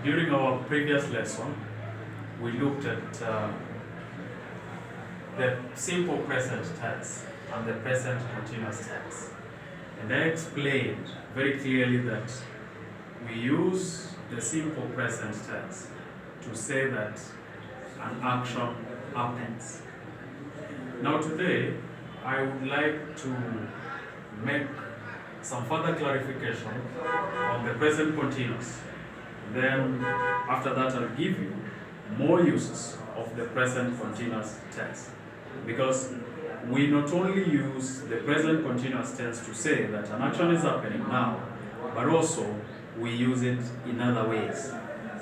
During our previous lesson, we looked at the simple present tense and the present continuous tense. And I explained very clearly that we use the simple present tense to say that an action happens. Now today, I would like to make some further clarification on the present continuous. Then after that, I'll give you more uses of the present continuous tense. Because we not only use the present continuous tense to say that an action is happening now, but also we use it in other ways.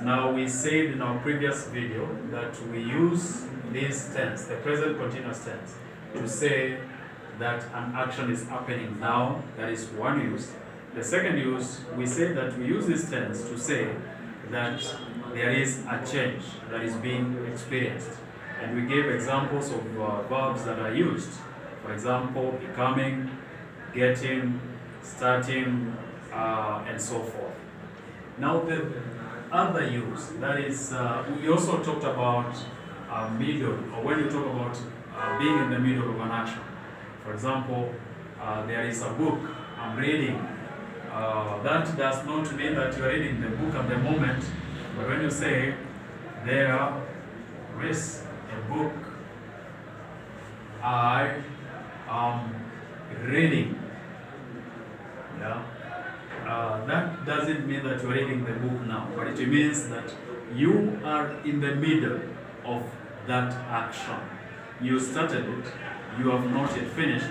Now, we said in our previous video that we use this tense, the present continuous tense, to say that an action is happening now. That is one use. The second use, we say that we use this tense to say that there is a change that is being experienced. And we gave examples of verbs that are used. For example, becoming, getting, starting, and so forth. Now the other use, that is, we also talked about middle, or when you talk about being in the middle of an action. For example, there is a book I'm reading. That does not mean that you are reading the book at the moment, but when you say there is a book I am reading, that doesn't mean that you're reading the book now, but it means that you are in the middle of that action. You started it, you have not yet finished,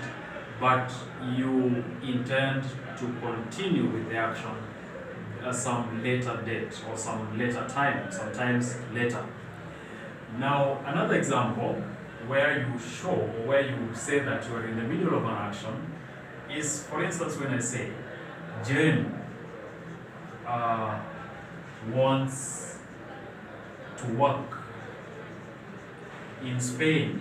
but you intend to continue with the action at some later date or some later time, sometimes later. Now, another example where you show or where you say that you are in the middle of an action is, for instance, when I say, Jane wants to work in Spain.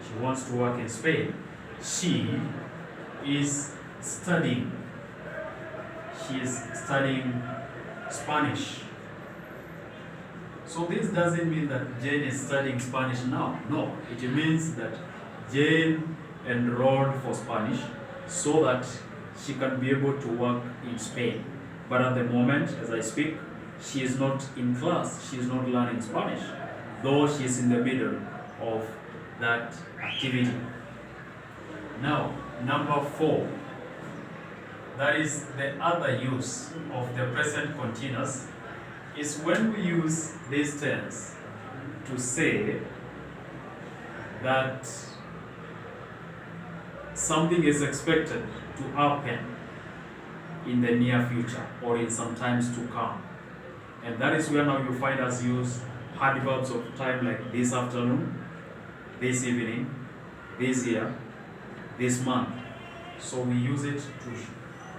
She wants to work in Spain. She is studying. She is studying Spanish. So this doesn't mean that Jane is studying Spanish now. No, it means that Jane enrolled for Spanish so that she can be able to work in Spain. But at the moment, as I speak, she is not in class. She is not learning Spanish, though she is in the middle of that activity. Now, number 4. That is the other use of the present continuous, is when we use this tense to say that something is expected to happen in the near future or in some times to come. And that is where now you find us use adverbs of time like this afternoon, this evening, this year, this month. So we use it to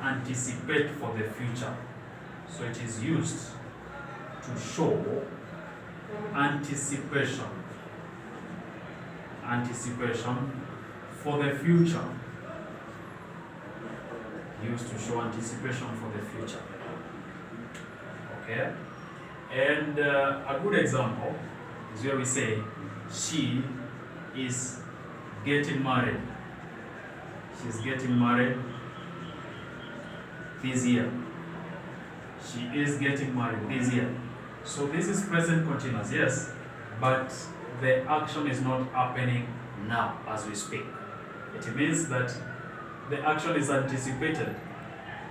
anticipate for the future. So it is used to show anticipation for the future. Used to show anticipation for the future. Okay? And a good example is where we say, she is getting married. She's getting married this year. She is getting married this year. So this is present continuous, yes, but the action is not happening now as we speak. It means that the action is anticipated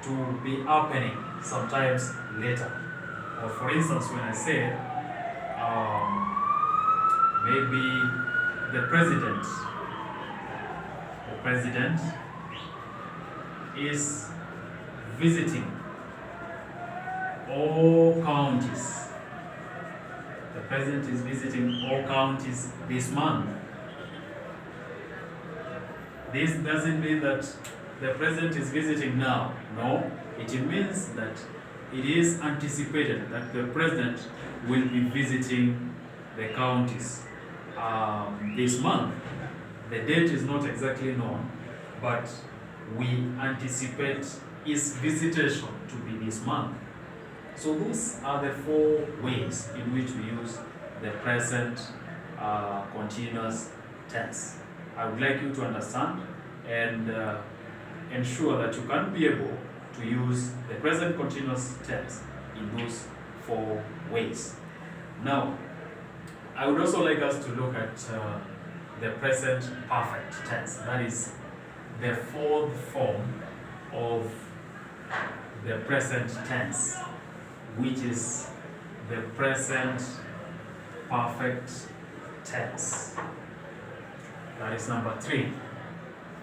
to be happening sometimes later. Or for instance, when I say maybe the president is visiting all counties. The president is visiting all counties this month. This doesn't mean that the president is visiting now. No, it means that it is anticipated that the president will be visiting the counties this month. The date is not exactly known, but we anticipate his visitation to be this month. So those are the four ways in which we use the present continuous tense. I would like you to understand and ensure that you can be able to use the present continuous tense in those four ways. Now, I would also like us to look at the present perfect tense. That is the fourth form of the present tense, which is the present perfect tense. That is number 3,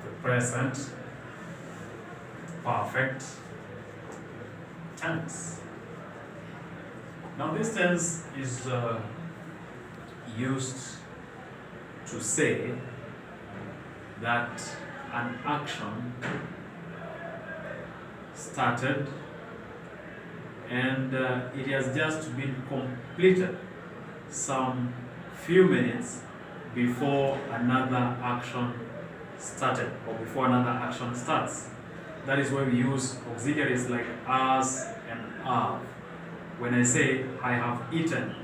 the present perfect tense. Now this tense is used to say that an action started and it has just been completed some few minutes before another action started or before another action starts. That is why we use auxiliaries like as and have. When I say I have eaten,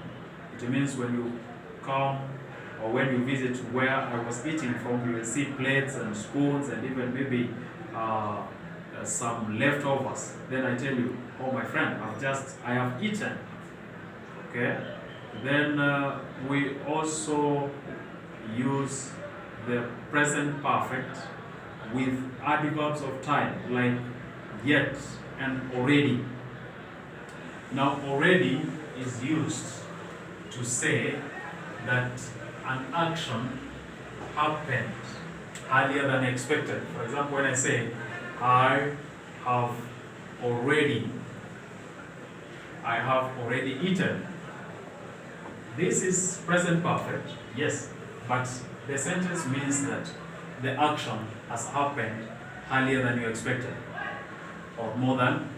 it means when you come or when you visit where I was eating from, you will see plates and spoons and even maybe some leftovers. Then I tell you, oh my friend, I have eaten. Okay? Then we also use the present perfect with adverbs of time like yet and already. Now already is used to say that an action happened earlier than expected. For example, when I say I have already eaten. This is present perfect, yes, but the sentence means that the action has happened earlier than you expected, or more than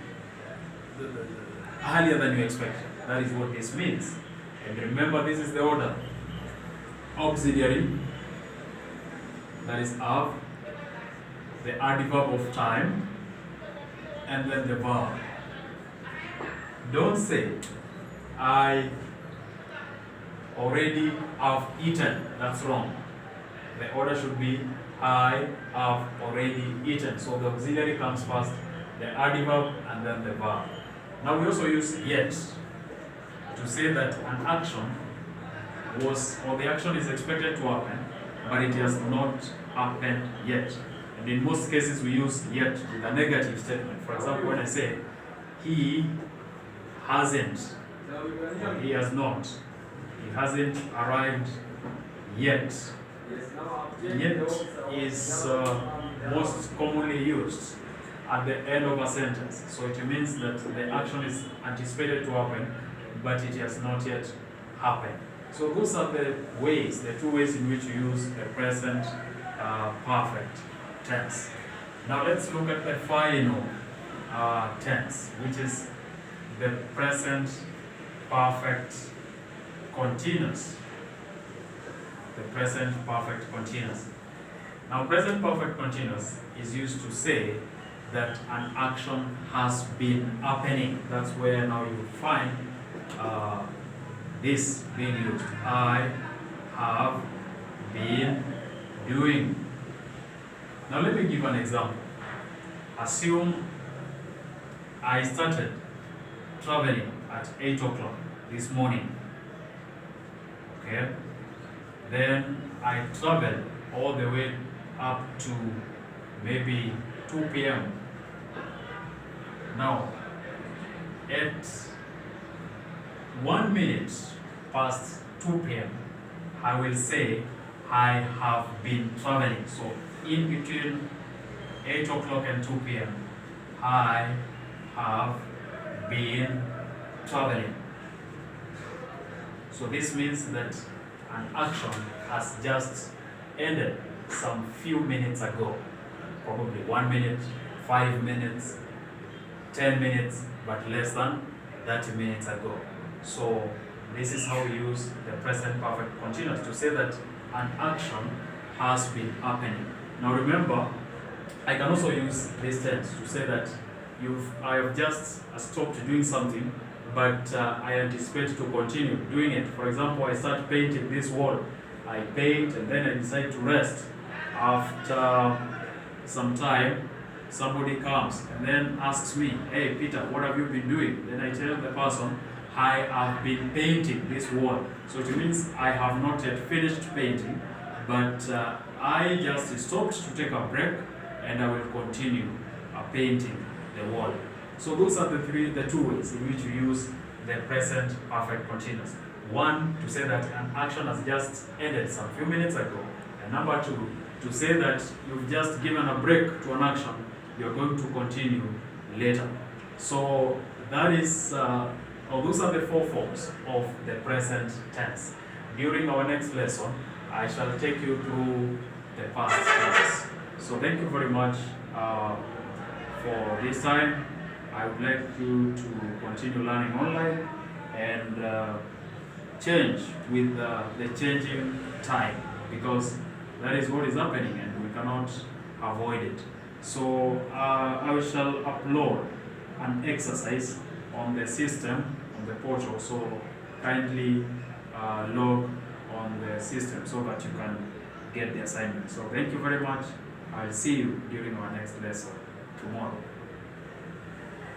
earlier than you expected. That is what this means. And remember, this is the order: auxiliary, that is have, the adverb of time, and then the verb. Don't say I already have eaten. That's wrong. The order should be I have already eaten. So the auxiliary comes first, the adverb, and then the verb. Now we also use yet to say that an action was, or the action is expected to happen, but it has not happened yet. And in most cases we use yet with a negative statement. For example, when I say he hasn't, or he has not, he hasn't arrived yet. Yet is most commonly used at the end of a sentence. So it means that the action is anticipated to happen, but it has not yet happened. So those are the ways, the two ways in which you use the present perfect tense. Now let's look at the final tense, which is the present perfect continuous. The present perfect continuous. Now present perfect continuous is used to say that an action has been happening. That's where now you find this being used. I have been doing. Now let me give an example. Assume I started traveling at 8 o'clock this morning. Okay? Then I traveled all the way up to maybe 2 p.m. Now, at 1 minute past 2 p.m., I will say I have been traveling. So, in between 8 o'clock and 2 p.m., I have been traveling. So, this means that an action has just ended some few minutes ago, probably 1 minute, 5 minutes, 10 minutes, but less than 30 minutes ago. So this is how we use the present perfect continuous to say that an action has been happening. Now remember, I can also use this tense to say that I have just stopped doing something but I anticipate to continue doing it. For example, I start painting this wall. I paint and then I decide to rest. After some time, somebody comes and then asks me, "Hey Peter, what have you been doing?" Then I tell the person, "I have been painting this wall." So it means I have not yet finished painting, but I just stopped to take a break and I will continue painting the wall. So those are the two ways in which we use the present perfect continuous. One, to say that an action has just ended some few minutes ago, and number two, to say that you've just given a break to an action, you're going to continue later. So that is, those are the four forms of the present tense. During our next lesson, I shall take you through the past tense. So thank you very much for this time. I would like you to continue learning online and change with the changing time, because that is what is happening and we cannot avoid it. So I shall upload an exercise on the system, on the portal, so kindly log on the system so that you can get the assignment. So thank you very much. I'll see you during our next lesson tomorrow.